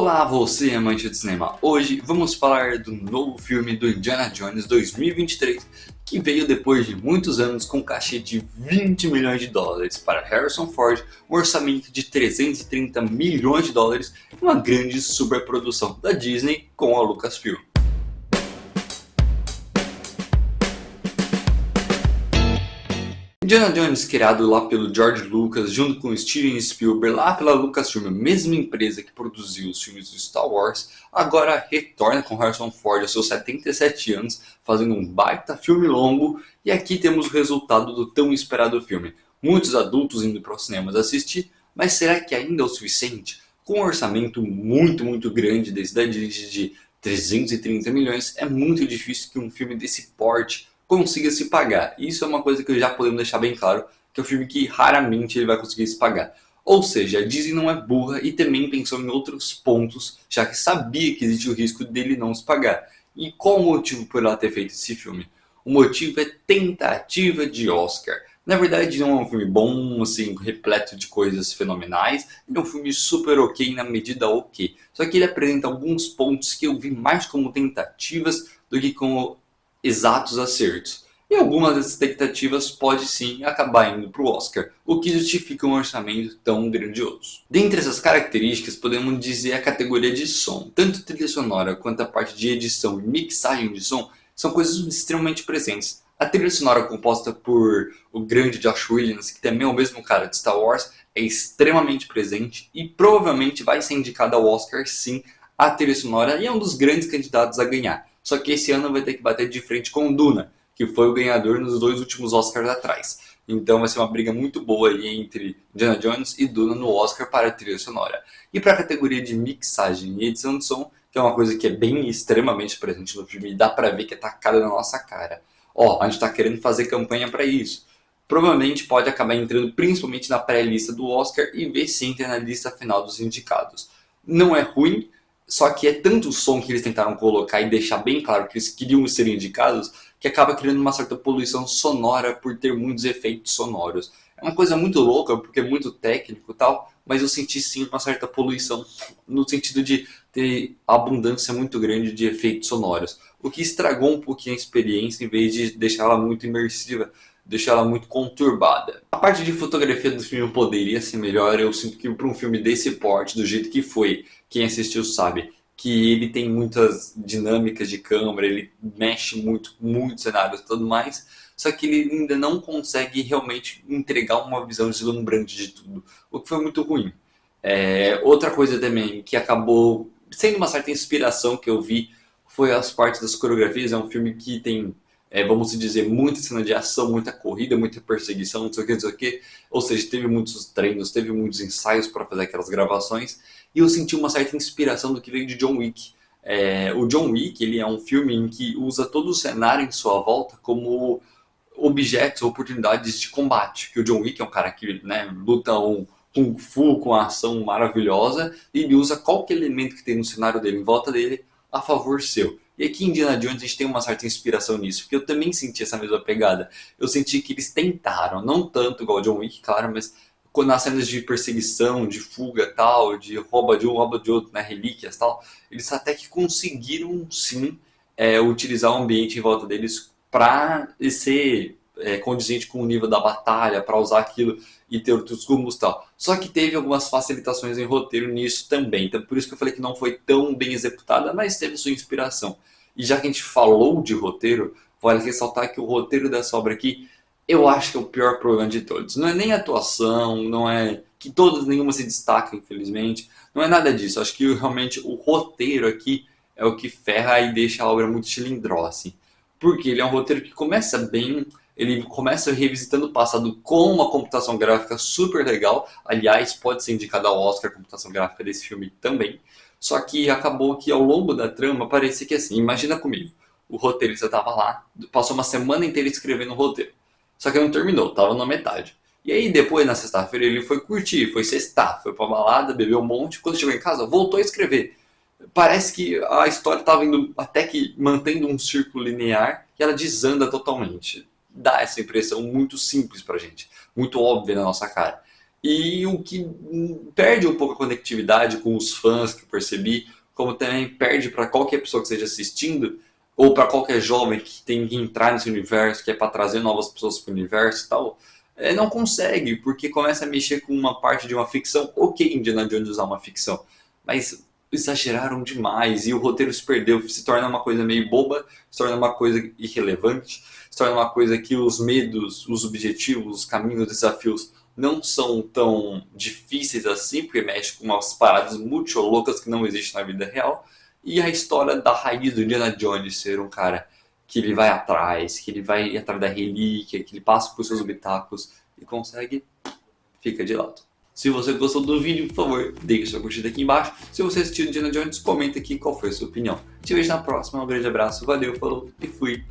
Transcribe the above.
Olá, você amante de cinema! Hoje vamos falar do novo filme do Indiana Jones 2023, que veio depois de muitos anos com um cachê de 20 milhões de dólares para Harrison Ford, um orçamento de 330 milhões de dólares e uma grande superprodução da Disney com a Lucasfilm. Indiana Jones, criado lá pelo George Lucas, junto com Steven Spielberg, lá pela Lucasfilm, a mesma empresa que produziu os filmes de Star Wars, agora retorna com Harrison Ford aos seus 77 anos, fazendo um baita filme longo, e aqui temos o resultado do tão esperado filme. Muitos adultos indo para os cinemas assistir, mas será que ainda é o suficiente? Com um orçamento muito grande da Disney de 330 milhões, é muito difícil que um filme desse porte consiga se pagar. Isso é uma coisa que já podemos deixar bem claro, que é um filme que raramente ele vai conseguir se pagar. Ou seja, a Disney não é burra e também pensou em outros pontos, já que sabia que existe o risco dele não se pagar. E qual o motivo por ela ter feito esse filme? O motivo é tentativa de Oscar. Na verdade não é um filme bom, assim, repleto de coisas fenomenais. Ele é um filme super ok na medida ok. Só que ele apresenta alguns pontos que eu vi mais como tentativas do que como exatos acertos. E algumas das expectativas pode sim acabar indo para o Oscar, o que justifica um orçamento tão grandioso. Dentre essas características, podemos dizer a categoria de som. Tanto trilha sonora quanto a parte de edição e mixagem de som são coisas extremamente presentes. A trilha sonora composta por o grande Josh Williams, que também é o mesmo cara de Star Wars, é extremamente presente e provavelmente vai ser indicada ao Oscar sim a trilha sonora e é um dos grandes candidatos a ganhar. Só que esse ano vai ter que bater de frente com Duna, que foi o ganhador nos dois últimos Oscars atrás. Então vai ser uma briga muito boa aí entre Indiana Jones e Duna no Oscar para a trilha sonora. E para a categoria de mixagem e edição de som, que é uma coisa que é bem extremamente presente no filme e dá pra ver que é tacada na nossa cara. Ó, a gente tá querendo fazer campanha para isso. Provavelmente pode acabar entrando principalmente na pré-lista do Oscar e ver se entra na lista final dos indicados. Não é ruim, só que é tanto o som que eles tentaram colocar e deixar bem claro que eles queriam ser indicados, que acaba criando uma certa poluição sonora por ter muitos efeitos sonoros. É uma coisa muito louca, porque é muito técnico e tal, mas eu senti sim uma certa poluição, no sentido de ter abundância muito grande de efeitos sonoros, o que estragou um pouquinho a experiência, em vez de deixar ela muito imersiva, deixar ela muito conturbada. A parte de fotografia do filme poderia ser melhor, eu sinto que para um filme desse porte, do jeito que foi, quem assistiu sabe, que ele tem muitas dinâmicas de câmera, ele mexe muito cenários e tudo mais, só que ele ainda não consegue realmente entregar uma visão deslumbrante de tudo, o que foi muito ruim. Outra coisa também que acabou sendo uma certa inspiração que eu vi foi as partes das coreografias. É um filme que tem, vamos dizer, muita cena de ação, muita corrida, muita perseguição, não sei o que, não sei o que. Ou seja, teve muitos treinos, teve muitos ensaios para fazer aquelas gravações. E eu senti uma certa inspiração do que veio de John Wick. O John Wick, ele é um filme em que usa todo o cenário em sua volta como objetos, oportunidades de combate. Que o John Wick é um cara que, né, luta um Kung Fu com uma ação maravilhosa e ele usa qualquer elemento que tem no cenário dele, em volta dele, a favor seu. E aqui em Indiana Jones a gente tem uma certa inspiração nisso, porque eu também senti essa mesma pegada. Eu senti que eles tentaram, não tanto igual John Wick, claro, mas nas cenas de perseguição, de fuga tal, de rouba de um, rouba de outro, né, relíquias tal, eles até que conseguiram sim utilizar o ambiente em volta deles para ser condizente com o nível da batalha, para usar aquilo e ter outros rumos e tal. Só que teve algumas facilitações em roteiro nisso também. Então por isso que eu falei que não foi tão bem executada, mas teve sua inspiração. E já que a gente falou de roteiro, vale ressaltar que o roteiro dessa obra aqui, eu acho que é o pior problema de todos. Não é nem a atuação, não é que todas, nenhuma se destaca, infelizmente. Não é nada disso. Acho que realmente o roteiro aqui é o que ferra e deixa a obra muito cilindrosa, assim. Porque ele é um roteiro que começa bem, ele começa revisitando o passado com uma computação gráfica super legal. Aliás, pode ser indicada ao Oscar a computação gráfica desse filme também. Só que acabou que ao longo da trama parecia que assim, imagina comigo, o roteirista estava lá, passou uma semana inteira escrevendo o roteiro. Só que não terminou, estava na metade. E aí depois, na sexta-feira, ele foi curtir, foi sextar, foi pra balada, bebeu um monte. Quando chegou em casa, voltou a escrever. Parece que a história estava indo até que mantendo um círculo linear e ela desanda totalmente. Dá essa impressão muito simples pra gente, muito óbvia na nossa cara. E o que perde um pouco a conectividade com os fãs, que eu percebi, como também perde para qualquer pessoa que esteja assistindo, ou para qualquer jovem que tem que entrar nesse universo, que é para trazer novas pessoas para o universo e tal, não consegue, porque começa a mexer com uma parte de uma ficção. Ok, Indiana Jones usar uma ficção, mas exageraram demais e o roteiro se perdeu, se torna uma coisa meio boba, se torna uma coisa irrelevante, se torna uma coisa que os medos, os objetivos, os caminhos, os desafios não são tão difíceis assim, porque mexe com umas paradas muito loucas que não existem na vida real. E a história da raiz do Indiana Jones ser um cara que ele vai atrás, que ele vai atrás da relíquia, que ele passa por seus obstáculos e consegue, fica de lado. Se você gostou do vídeo, por favor, deixe sua curtida aqui embaixo. Se você assistiu Indiana Jones, comenta aqui qual foi a sua opinião. Te vejo na próxima, um grande abraço, valeu, falou e fui!